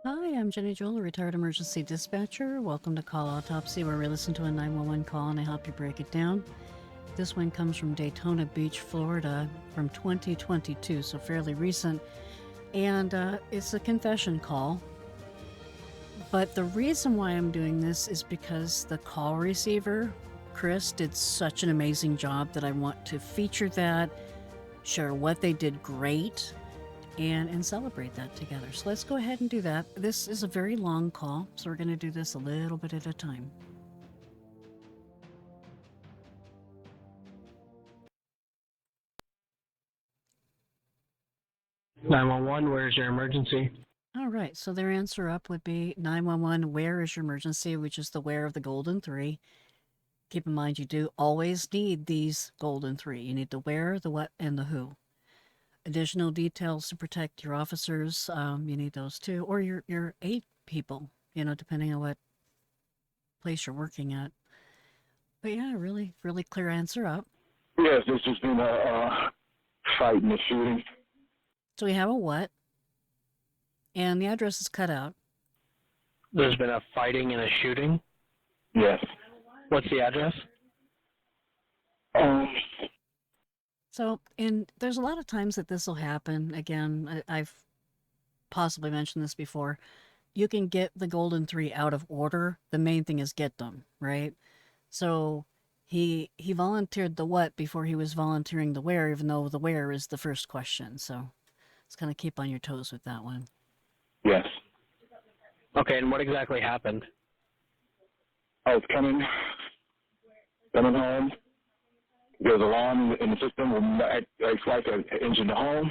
Hi, I'm Jenny Jewell, a retired emergency dispatcher. Welcome to Call Autopsy, where we listen to a 911 call and I help you break it down. This one comes from Daytona Beach, Florida, from 2022, so fairly recent. And it's a confession call. But the reason why I'm doing this is because the call receiver, Chris, did such an amazing job that I want to feature that, share what they did great, and celebrate that together. So let's go ahead and do that. This is a very long call, so we're going to do this a little bit at a time. "911, where's your emergency?" All right, so their answer up would be 911, where is your emergency, which is the where of the golden three. Keep in mind, you do always need these golden three. You need the where, the what, and the who. Additional details to protect your officers, you need those too, or your aid people, depending on what place you're working at. But yeah, really, really clear answer up. Yes, there's just been a fight and a shooting. So we have a what, and the address is cut out. There's been a fighting and a shooting. Yes. What's the address? So, and there's a lot of times that this will happen. Again, I've possibly mentioned this before. You can get the golden three out of order. The main thing is get them, right? So he volunteered the what before he was volunteering the where, even though the where is the first question. So let's kind of keep on your toes with that one. Yes. Okay, and what exactly happened? I was coming home. There was an alarm in the system. It's like an engine to home.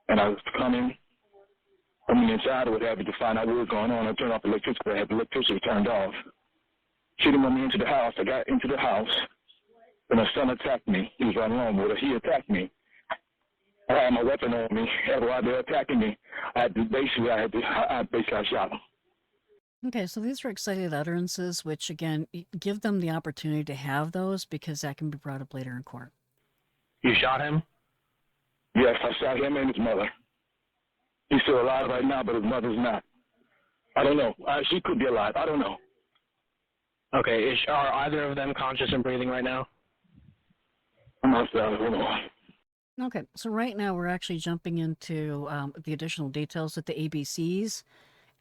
And I was coming inside. I was happy to find out what was going on. I turned off the electricity. I had the electricity turned off. She didn't want me into the house. I got into the house. And my son attacked me. He was running home with her. He attacked me. I had my weapon on me. While they were attacking me, I shot him. Okay, so these are excited utterances, which again, give them the opportunity to have those because that can be brought up later in court. You shot him? Yes, I shot him and his mother. He's still alive right now, but his mother's not. I don't know. She could be alive. I don't know. Okay, are either of them conscious and breathing right now? I'm not sure. I don't know. Okay, so right now we're actually jumping into the additional details with the ABCs.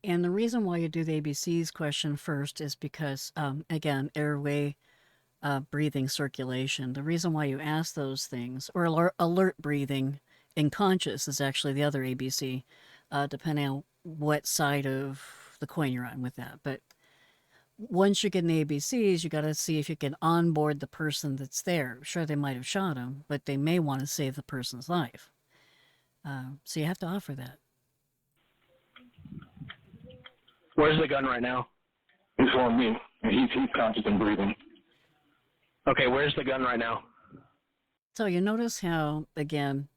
And the reason why you do the ABCs question first is because, again, airway, breathing, circulation. The reason why you ask those things, or alert breathing and conscious is actually the other ABC, depending on what side of the coin you're on with that. But once you get in the ABCs, you got to see if you can onboard the person that's there. Sure, they might have shot him, but they may want to save the person's life. So you have to offer that. Where's the gun right now? He's on me, and he's conscious and breathing. Okay, where's the gun right now? So you notice how, again,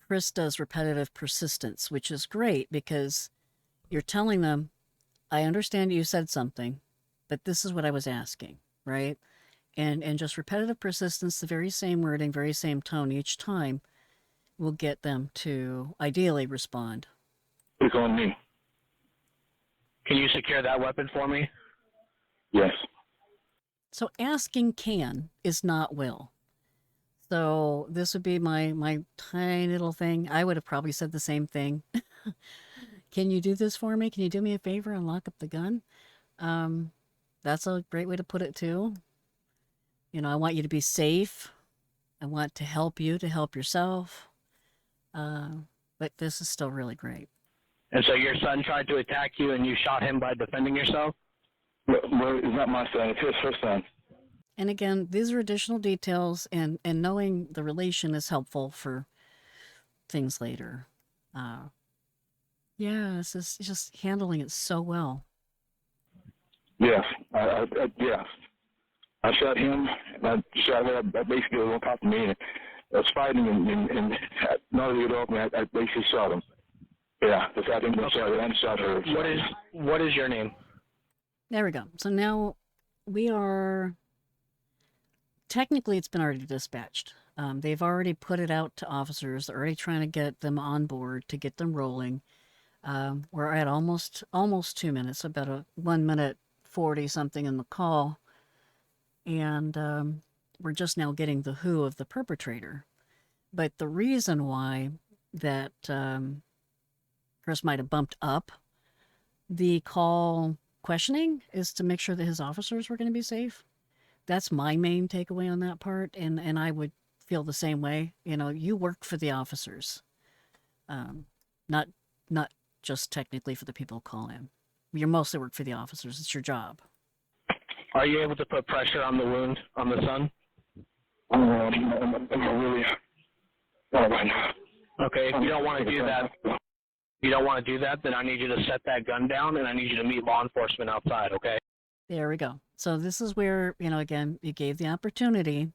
Chris does repetitive persistence, which is great because you're telling them, I understand you said something, but this is what I was asking, right? And just repetitive persistence, the very same wording, very same tone each time will get them to ideally respond. He's on me. Can you secure that weapon for me? Yes. So asking can is not will. So this would be my tiny little thing. I would have probably said the same thing. Can you do this for me? Can you do me a favor and lock up the gun? That's a great way to put it too. I want you to be safe. I want to help you to help yourself. But this is still really great. And so your son tried to attack you and you shot him by defending yourself? Well, it's not my son. It's her son. And again, these are additional details, and knowing the relation is helpful for things later. Yeah, this is just handling it so well. Yes. Yeah. I shot him, and I shot her. I basically was on top of me, and I was fighting, and in order to get off me, I basically shot him. Yeah, the fact that I shot her and shot her. What is your name? There we go. So now we are technically it's been already dispatched. They've already put it out to officers. They're already trying to get them on board to get them rolling. We're at almost 2 minutes, about a 1 minute 40 something in the call, and we're just now getting the who of the perpetrator. But the reason why that Chris might have bumped up the call questioning is to make sure that his officers were going to be safe. That's my main takeaway on that part, and I would feel the same way. You know, you work for the officers, not not just technically for the people who call in. You mostly work for the officers. It's your job. Are you able to put pressure on the wound on the son? I'm really not right now. Okay, if you don't want to do that, then I need you to set that gun down, and I need you to meet law enforcement outside, okay? There we go. So this is where, you know, again, you gave the opportunity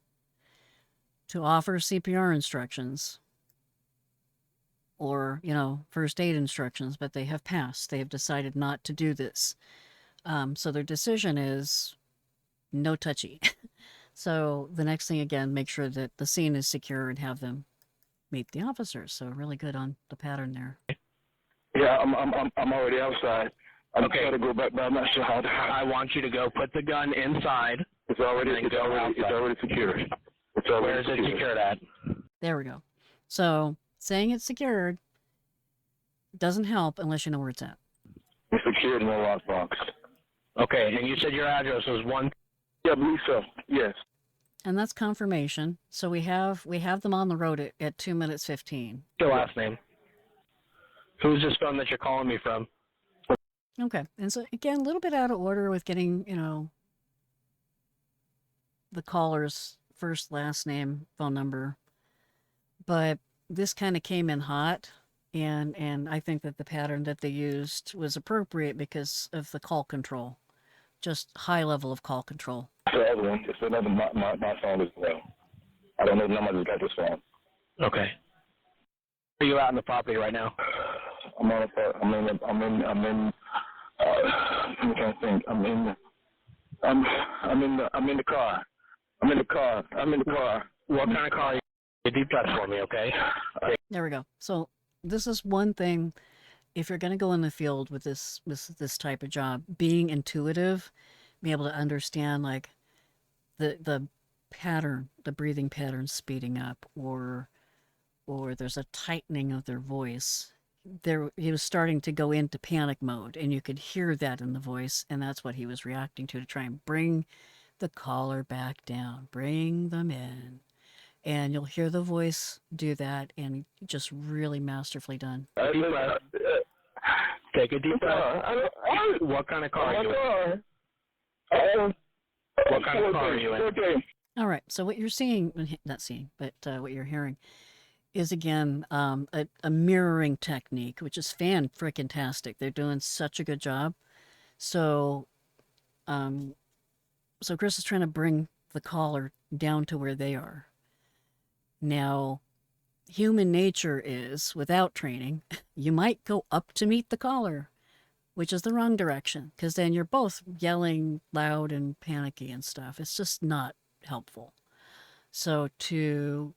to offer CPR instructions or, you know, first aid instructions, but they have passed. They have decided not to do this. So their decision is no touchy. So the next thing, again, make sure that the scene is secure and have them meet the officers. So really good on the pattern there. Yeah, I'm already outside. I'm Okay. trying to go back, but I'm not sure how to. I want you to go put the gun inside. It's already and then go outside. secured. It's Where already is it secured at? There we go. So saying it's secured doesn't help unless you know where it's at. It's secured in the lockbox. Okay, and you said your address was 1. Yeah, I believe so. Yes. And that's confirmation. So we have them on the road at 2 minutes 15. Your last name. Who's this phone that you're calling me from? Okay. And so again, a little bit out of order with getting, you know, the caller's first, last name, phone number. But this kind of came in hot, and I think that the pattern that they used was appropriate because of the call control. Just high level of call control. It's the other one. It's another my phone as well. I don't know the number. I just got this phone. Okay. Where are you out on the property right now? I'm in. I'm trying to think. I'm in the car. I'm in the car. What kind of car are you? Deep breath for me, okay? There we go. So this is one thing. If you're going to go in the field with this type of job, being intuitive, be able to understand like the pattern, the breathing pattern speeding up, or there's a tightening of their voice. He was starting to go into panic mode, and you could hear that in the voice, and that's what he was reacting to try and bring the caller back down, bring them in. And you'll hear the voice do that, and just really masterfully done. Deep breath. Take a deep breath. What kind of car are you in? What kind of car are you in? All right, so what you're seeing, not seeing, but what you're hearing is, again, a mirroring technique, which is fan-frickin-tastic. They're doing such a good job. So Chris is trying to bring the caller down to where they are. Now, human nature is, without training, you might go up to meet the caller, which is the wrong direction, because then you're both yelling loud and panicky and stuff. It's just not helpful. So to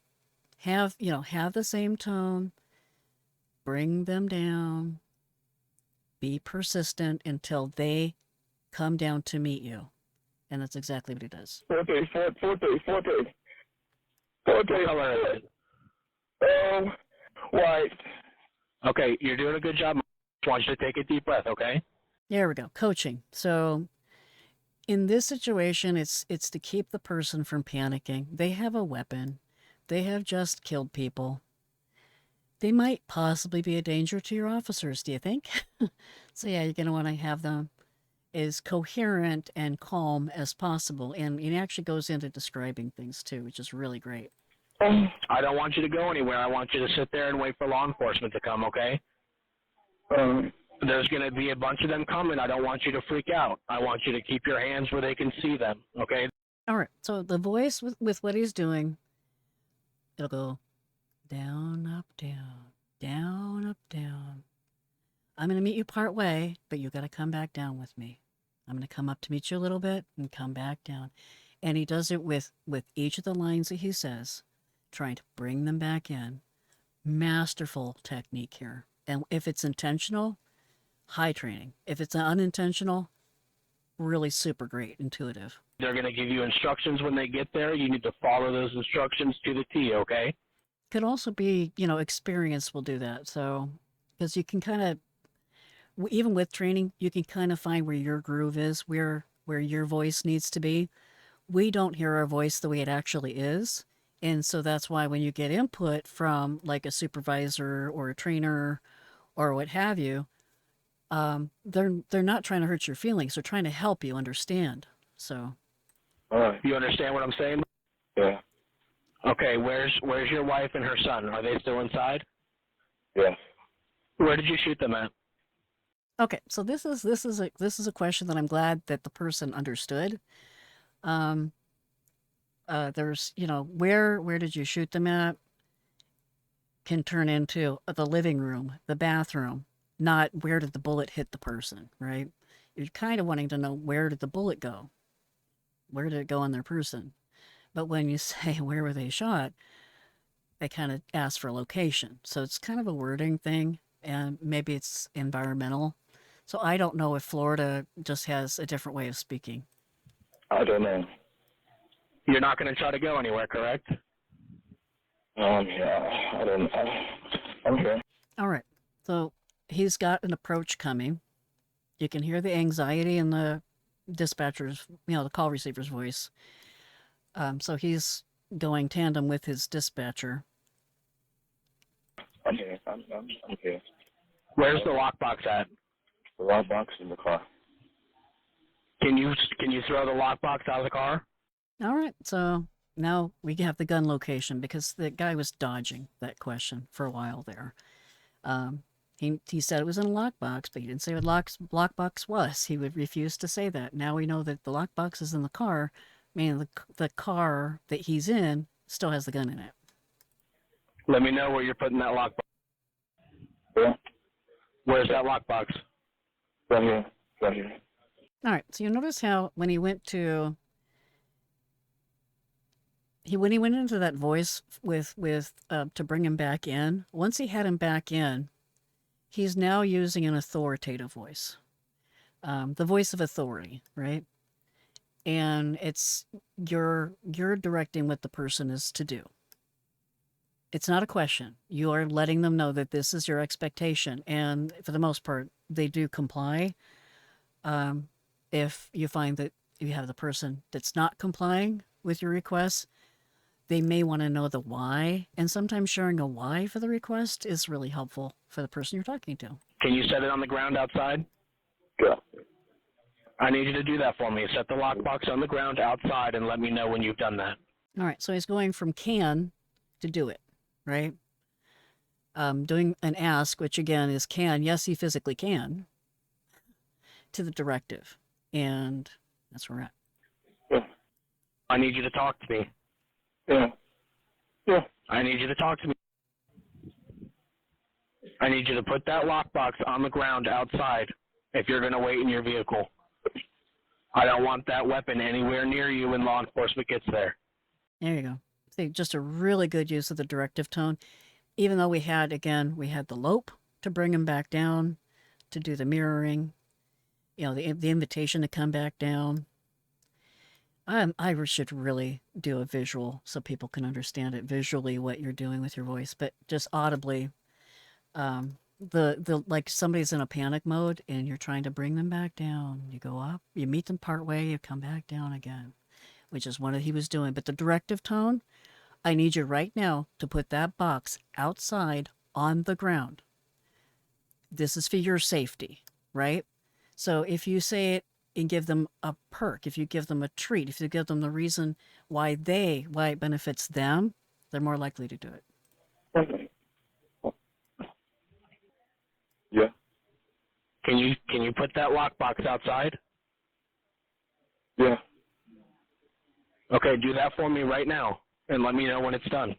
have the same tone, bring them down, be persistent until they come down to meet you. And that's exactly what he does. Forte. What color is it? White. Okay, you're doing a good job. I just want you to take a deep breath, okay? There we go. Coaching. So in this situation, it's to keep the person from panicking. They have a weapon. They have just killed people. They might possibly be a danger to your officers, do you think? So yeah, you're going to want to have them as coherent and calm as possible. And it actually goes into describing things too, which is really great. I don't want you to go anywhere. I want you to sit there and wait for law enforcement to come, okay? There's going to be a bunch of them coming. I don't want you to freak out. I want you to keep your hands where they can see them, okay? All right. So the voice with what he's doing, it'll go down, up, down, down, up, down. I'm going to meet you part way, but you got to come back down with me. I'm going to come up to meet you a little bit and come back down. And he does it with each of the lines that he says. trying to bring them back in. Masterful technique here. And if it's intentional, high training. If it's unintentional, really super great, intuitive. They're going to give you instructions when they get there. You need to follow those instructions to the T, okay? Could also be, experience will do that. So, because you can kind of, even with training, you can kind of find where your groove is, where your voice needs to be. We don't hear our voice the way it actually is. And so that's why when you get input from like a supervisor or a trainer or what have you, they're not trying to hurt your feelings. They're trying to help you understand. So, All right. You understand what I'm saying? Yeah. Okay, where's your wife and her son? Are they still inside? Yeah. Where did you shoot them at? okay, so this is a question that I'm glad that the person understood. Um, there's where did you shoot them at? Can turn into the living room, the bathroom, not where did the bullet hit the person, right? You're kind of wanting to know where did the bullet go? Where did it go on their person? But when you say where were they shot, they kind of ask for location. So it's kind of a wording thing, and maybe it's environmental. So I don't know if Florida just has a different way of speaking. I don't know. You're not going to try to go anywhere, correct? Yeah, I don't know. Okay. All right. So he's got an approach coming. You can hear the anxiety in the dispatcher's, the call receiver's voice. So he's going tandem with his dispatcher. I'm here. I'm here. Where's the lockbox at? The lockbox in the car. Can you throw the lockbox out of the car? All right. So now we have the gun location because the guy was dodging that question for a while there. He said it was in a lockbox, but he didn't say what lockbox was. He would refuse to say that. Now we know that the lockbox is in the car, meaning the car that he's in still has the gun in it. Let me know where you're putting that lockbox. Yeah. Where's that lockbox? Right here. Right here. All right. So you notice how when he went into that voice with to bring him back in, once he had him back in, he's now using an authoritative voice, the voice of authority, right? And it's you're directing what the person is to do. It's not a question. You are letting them know that this is your expectation, and for the most part, they do comply. If you find that you have the person that's not complying with your request, they may want to know the why, and sometimes sharing a why for the request is really helpful for the person you're talking to. Can you set it on the ground outside? Yeah. I need you to do that for me. Set the lockbox on the ground outside and let me know when you've done that. All right, so he's going from can to do it, right? Doing an ask, which again is can. Yes, he physically can, to the directive, and that's where we're at. Yeah. I need you to talk to me. Yeah. Yeah. I need you to talk to me. I need you to put that lockbox on the ground outside if you're going to wait in your vehicle. I don't want that weapon anywhere near you when law enforcement gets there. There you go. See, just a really good use of the directive tone. Even though we had the lope to bring him back down, to do the mirroring, the invitation to come back down. I should really do a visual so people can understand it visually what you're doing with your voice, but just audibly, the like somebody's in a panic mode and you're trying to bring them back down. You go up, you meet them part way, you come back down again, which is what he was doing. But the directive tone, I need you right now to put that box outside on the ground. This is for your safety, right? So if you say it and give them a perk, if you give them a treat, if you give them the reason why it benefits them, they're more likely to do it. Okay. Yeah. Can you put that lockbox outside? Yeah. Okay, do that for me right now and let me know when it's done.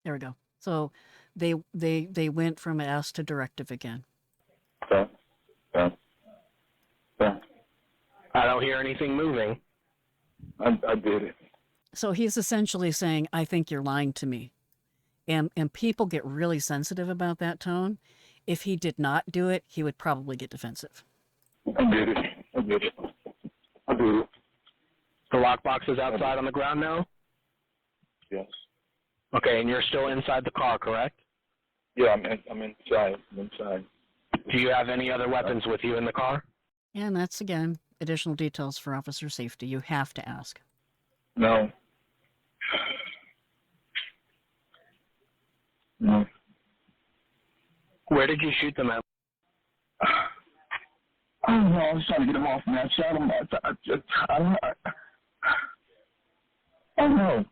There we go. So they went from ask to directive again. Yeah. Yeah. Yeah. I don't hear anything moving. I did it. So he's essentially saying, I think you're lying to me. And people get really sensitive about that tone. If he did not do it, he would probably get defensive. I did it. I did it. I did it. The lockbox is outside on the ground now? Yes. Okay, and you're still inside the car, correct? Yeah, I'm inside. I'm inside. Do you have any other weapons with you in the car? And that's, again, additional details for officer safety. You have to ask. No. No. Where did you shoot them at? I don't know. I was trying to get him off, man. I shot him. I don't know. I don't know.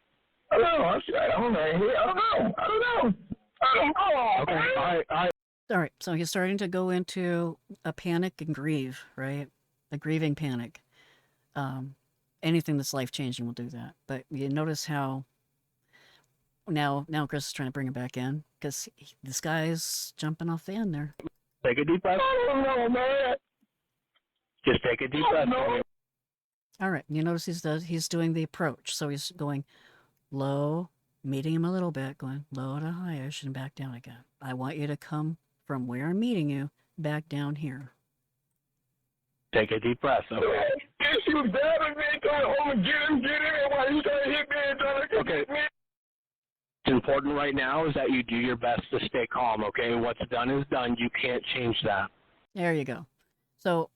I don't know. I don't know. I don't know. I don't know. I don't know. Okay, all right. All right, so he's starting to go into a panic and grieve, right? A grieving panic. Anything that's life-changing will do that. But you notice how now Chris is trying to bring him back in because this guy's jumping off the end there. Take a deep breath. I don't know, man. Just take a deep breath. No. All right, you notice he's doing the approach. So he's going low, meeting him a little bit, going low to highish and back down again. I want you to come from where I'm meeting you back down here. Take a deep breath, okay? Yes, she was dabbing me, trying to hold me, get him, and while he's trying to hit me and trying to Okay. hit me. What's important right now is that you do your best to stay calm, okay? What's done is done. You can't change that. There you go. So,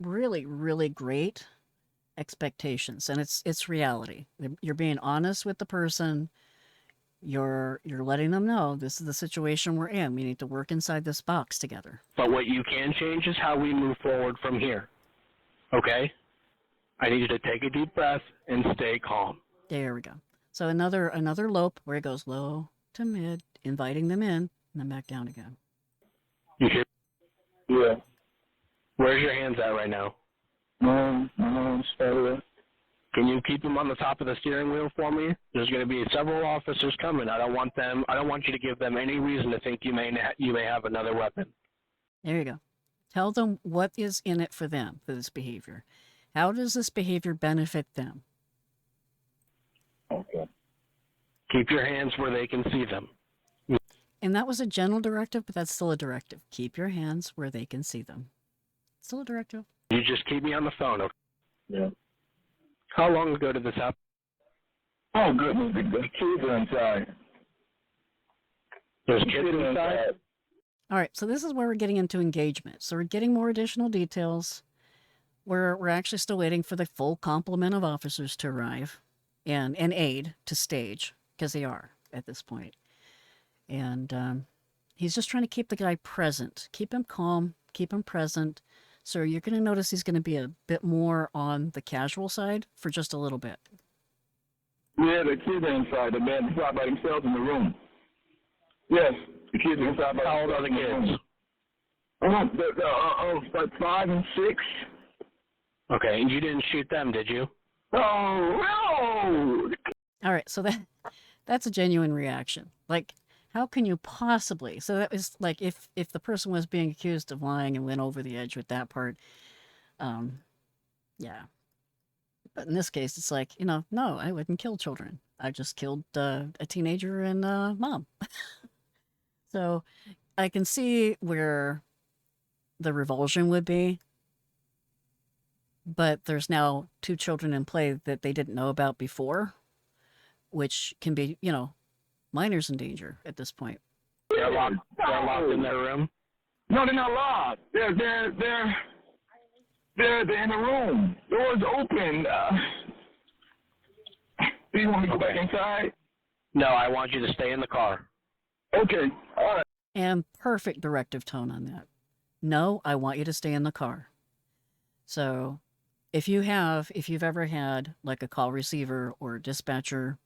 really, really great expectations, and it's reality. You're being honest with the person. You're letting them know this is the situation we're in. We need to work inside this box together. But what you can change is how we move forward from here, okay? I need you to take a deep breath and stay calm. There we go. So another lope where it goes low to mid, inviting them in, and then back down again. You hear? Yeah. Where's your hands at right now? No, sorry. Can you keep them on the top of the steering wheel for me? There's going to be several officers coming. I don't want you to give them any reason to think you may have another weapon. There you go. Tell them what is in it for them for this behavior. How does this behavior benefit them? Okay. Keep your hands where they can see them. And that was a general directive, but that's still a directive. Keep your hands where they can see them. Still a directive. You just keep me on the phone, okay? Yeah. How long ago did this happen? Oh, goodness, the kids are inside. There's kids inside? All right, so this is where we're getting into engagement. So we're getting more additional details. We're actually still waiting for the full complement of officers to arrive and aid to stage, because they are at this point. And he's just trying to keep the guy present. Keep him calm, keep him present. So you're going to notice he's going to be a bit more on the casual side for just a little bit. Yeah, the kids are inside. The man inside by themselves in the room. Yes, the kids are inside by themselves. How old are the kids? Like 5 and 6. Okay, and you didn't shoot them, did you? Oh, no! All right, so that's a genuine reaction. Like, how can you possibly? So that was like if the person was being accused of lying and went over the edge with that part, yeah. But in this case, it's like, no, I wouldn't kill children. I just killed a teenager and mom. So I can see where the revulsion would be, but there's now 2 children in play that they didn't know about before, which can be, minors in danger at this point. They're locked in their room? No, they're not locked. They're in the room. Doors open. Do you want me to go back inside? No, I want you to stay in the car. Okay, all right. And perfect directive tone on that. No, I want you to stay in the car. So if you've ever had like a call receiver or a dispatcher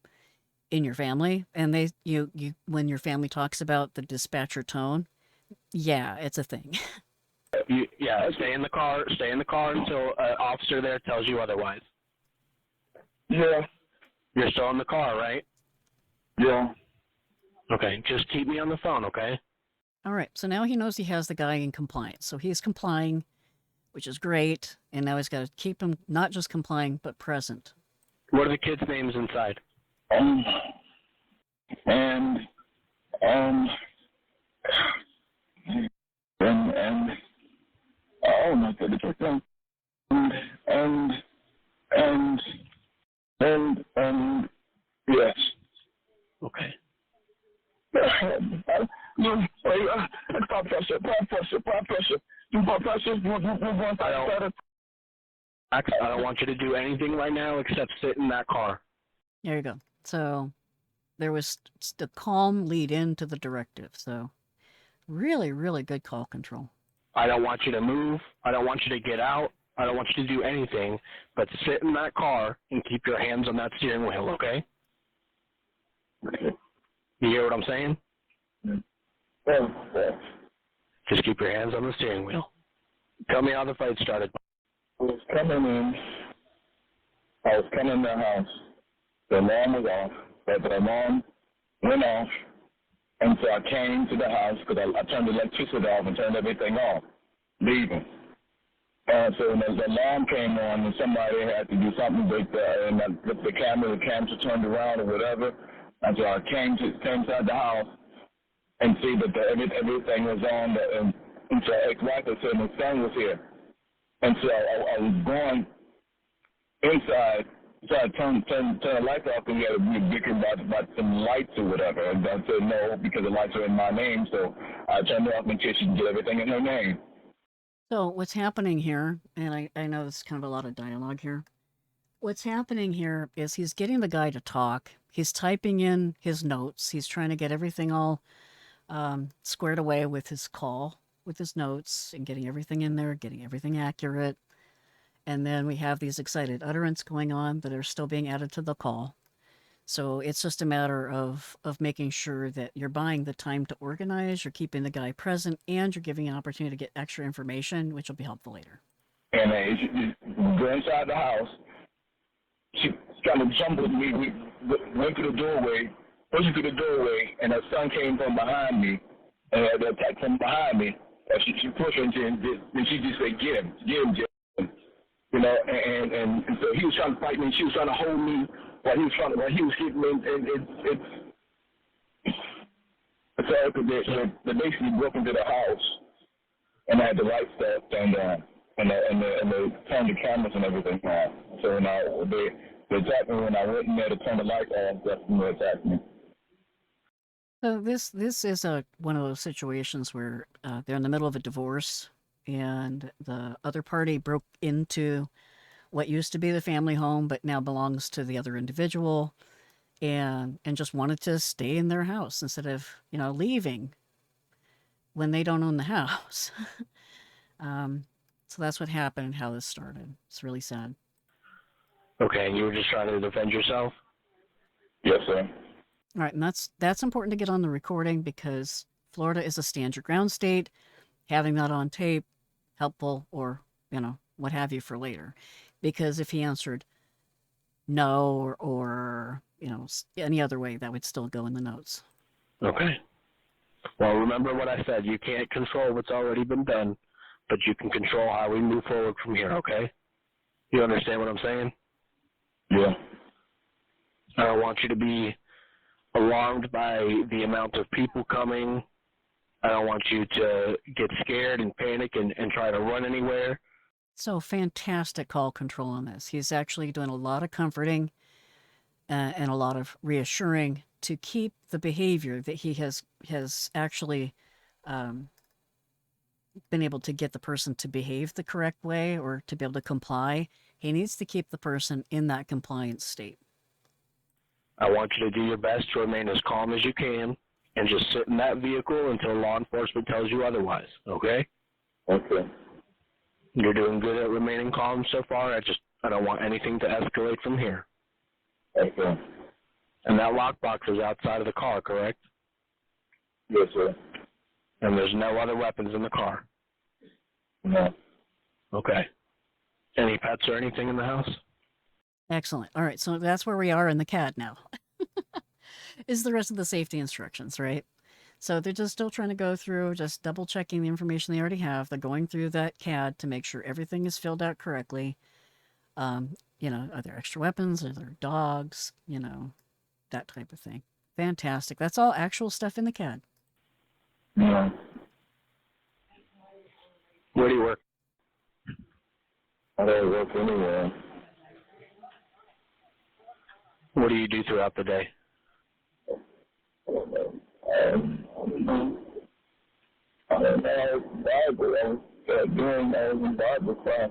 in your family, and you when your family talks about the dispatcher tone, yeah, it's a thing. Stay in the car until an officer there tells you otherwise. Yeah. You're still in the car, right? Yeah. Okay, just keep me on the phone, okay? All right, so now he knows he has the guy in compliance. So he's complying, which is great, and now he's got to keep him not just complying, but present. What are the kids' names inside? And um and oh my goodness, and and yes. Okay. No, blood pressure. You blood pressure. Max, I don't want you to do anything right now except sit in that car. There you go. So there was the calm lead into the directive. So really, really good call control. I don't want you to move. I don't want you to get out. I don't want you to do anything but sit in that car and keep your hands on that steering wheel, okay? You hear what I'm saying? Just keep your hands on the steering wheel. Tell me how the fight started. I was coming in the house. The alarm was off, but the alarm went off, and so I came to the house because I turned the electricity off and turned everything off, leaving. And so when the alarm came on and somebody had to do something with the camera were turned around or whatever, and so I came inside the house and see that everything was on, and so ex-wife said my son was here. And so I was going inside, so I turned the lights off, and we had a big about some lights or whatever. And I said no, because the lights are in my name, so I turned it off in case she can get everything in her name. So what's happening here, and I know there's kind of a lot of dialogue here. What's happening here is he's getting the guy to talk. He's typing in his notes. He's trying to get everything all squared away with his call, with his notes, and getting everything in there, getting everything accurate. And then we have these excited utterance going on that are still being added to the call. So it's just a matter of making sure that you're buying the time to organize, you're keeping the guy present, and you're giving an opportunity to get extra information, which will be helpful later. And she go inside the house. She kind of jumped with me. We went to the doorway, pushed through the doorway, and her son came from behind me, and had the attack from behind me. And she pushed her, and she just said, "Get him, Jim." You know, and so he was trying to fight me, and she was trying to hold me while he was hitting me, and so they basically broke into the house, and I had the lights turned on, and they turned the cameras and everything on. So now they attacked me when I went in there to turn the lights on. That's when they attacked me. So this is one of those situations where they're in the middle of a divorce, and the other party broke into what used to be the family home, but now belongs to the other individual, and just wanted to stay in their house instead of leaving when they don't own the house. So that's what happened and how this started. It's really sad. Okay, and you were just trying to defend yourself? Yes, sir. All right, and that's important to get on the recording because Florida is a stand your ground state. Having that on tape, helpful, or what have you for later. Because if he answered no or any other way, that would still go in the notes. Okay. Well, remember what I said. You can't control what's already been done, but you can control how we move forward from here, okay? You understand what I'm saying? Yeah. I don't want you to be alarmed by the amount of people coming. I don't want you to get scared and panic and try to run anywhere. So fantastic call control on this. He's actually doing a lot of comforting and a lot of reassuring to keep the behavior that he has actually been able to get the person to behave the correct way or to be able to comply. He needs to keep the person in that compliance state. I want you to do your best to remain as calm as you can and just sit in that vehicle until law enforcement tells you otherwise, okay? Okay. You're doing good at remaining calm so far. I don't want anything to escalate from here. Okay. And that lockbox is outside of the car, correct? Yes, sir. And there's no other weapons in the car? No. Okay. Any pets or anything in the house? Excellent. All right, so that's where we are in the CAD now. Is the rest of the safety instructions, right? So they're just still trying to go through, just double checking the information they already have. They're going through that CAD to make sure everything is filled out correctly. are there extra weapons? Are there dogs? That type of thing. Fantastic. That's all actual stuff in the CAD. Yeah. Where do you work? I don't work anywhere. What do you do throughout the day? I don't know. Bible. I was doing I was in Bible class.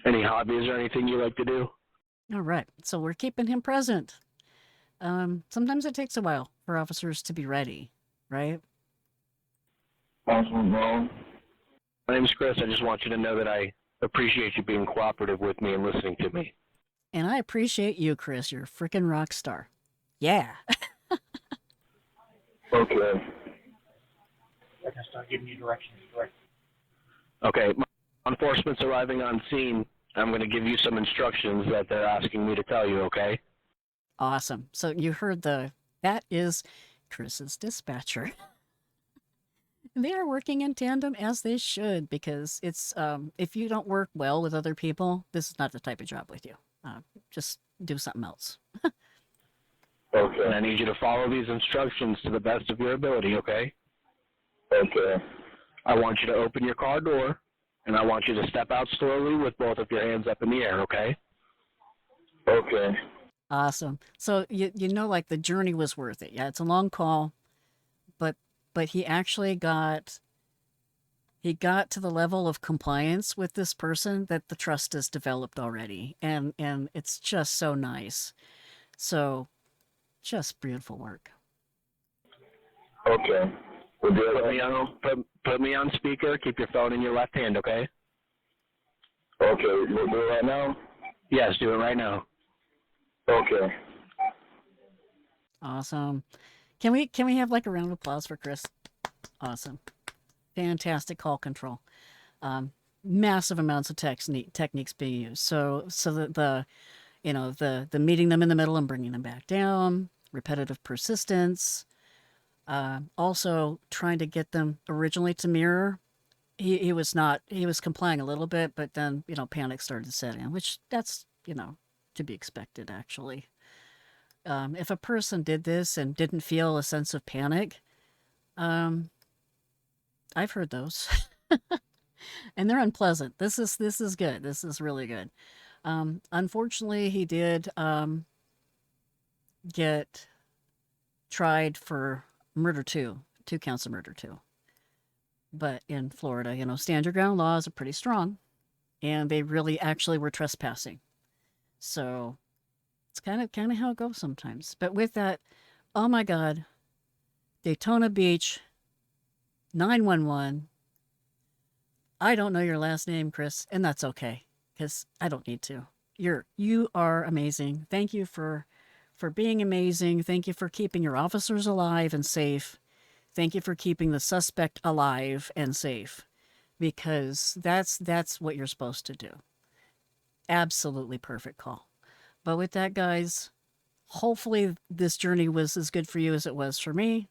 Any hobbies or anything you like to do? All right. So we're keeping him present. Sometimes it takes a while for officers to be ready, right? Possible wrong. My name's Chris. I just want you to know that I appreciate you being cooperative with me and listening to me. And I appreciate you, Chris. You're a freaking rock star. Yeah. Okay. I can start giving you directions. Okay, enforcement's arriving on scene. I'm going to give you some instructions that they're asking me to tell you, okay? Awesome. So you heard that is Chris's dispatcher. They are working in tandem as they should, because it's if you don't work well with other people, this is not the type of job with you. Just do something else. Okay. And I need you to follow these instructions to the best of your ability, okay? Okay. I want you to open your car door, and I want you to step out slowly with both of your hands up in the air, okay? Okay. Awesome. So like the journey was worth it. Yeah, it's a long call, but he actually got to the level of compliance with this person that the trust is developed already, and it's just so nice. So just beautiful work. Okay. We'll do it. Put me on speaker. Keep your phone in your left hand, okay? Okay. We'll do it right now? Yes, do it right now. Okay. Awesome. Can we have like a round of applause for Chris? Awesome. Fantastic call control. Massive amounts of techniques being used. So the meeting them in the middle and bringing them back down, repetitive persistence, also trying to get them originally to mirror. He was complying a little bit, but then, panic started to set in, which that's, to be expected, actually. If a person did this and didn't feel a sense of panic, I've heard those. And they're unpleasant. This is good. This is really good. Unfortunately, he did get tried for murder two counts of murder too. But in Florida, stand your ground laws are pretty strong, and they really actually were trespassing. So it's kind of how it goes sometimes. But with that, oh my God, Daytona Beach, 911. I don't know your last name, Chris, and that's okay, because I don't need to. You are amazing. Thank you for being amazing. Thank you for keeping your officers alive and safe. Thank you for keeping the suspect alive and safe, because that's what you're supposed to do. Absolutely perfect call. But with that, guys, hopefully this journey was as good for you as it was for me.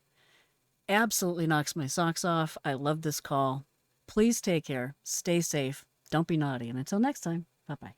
Absolutely knocks my socks off. I love this call. Please take care. Stay safe. Don't be naughty. And until next time, bye-bye.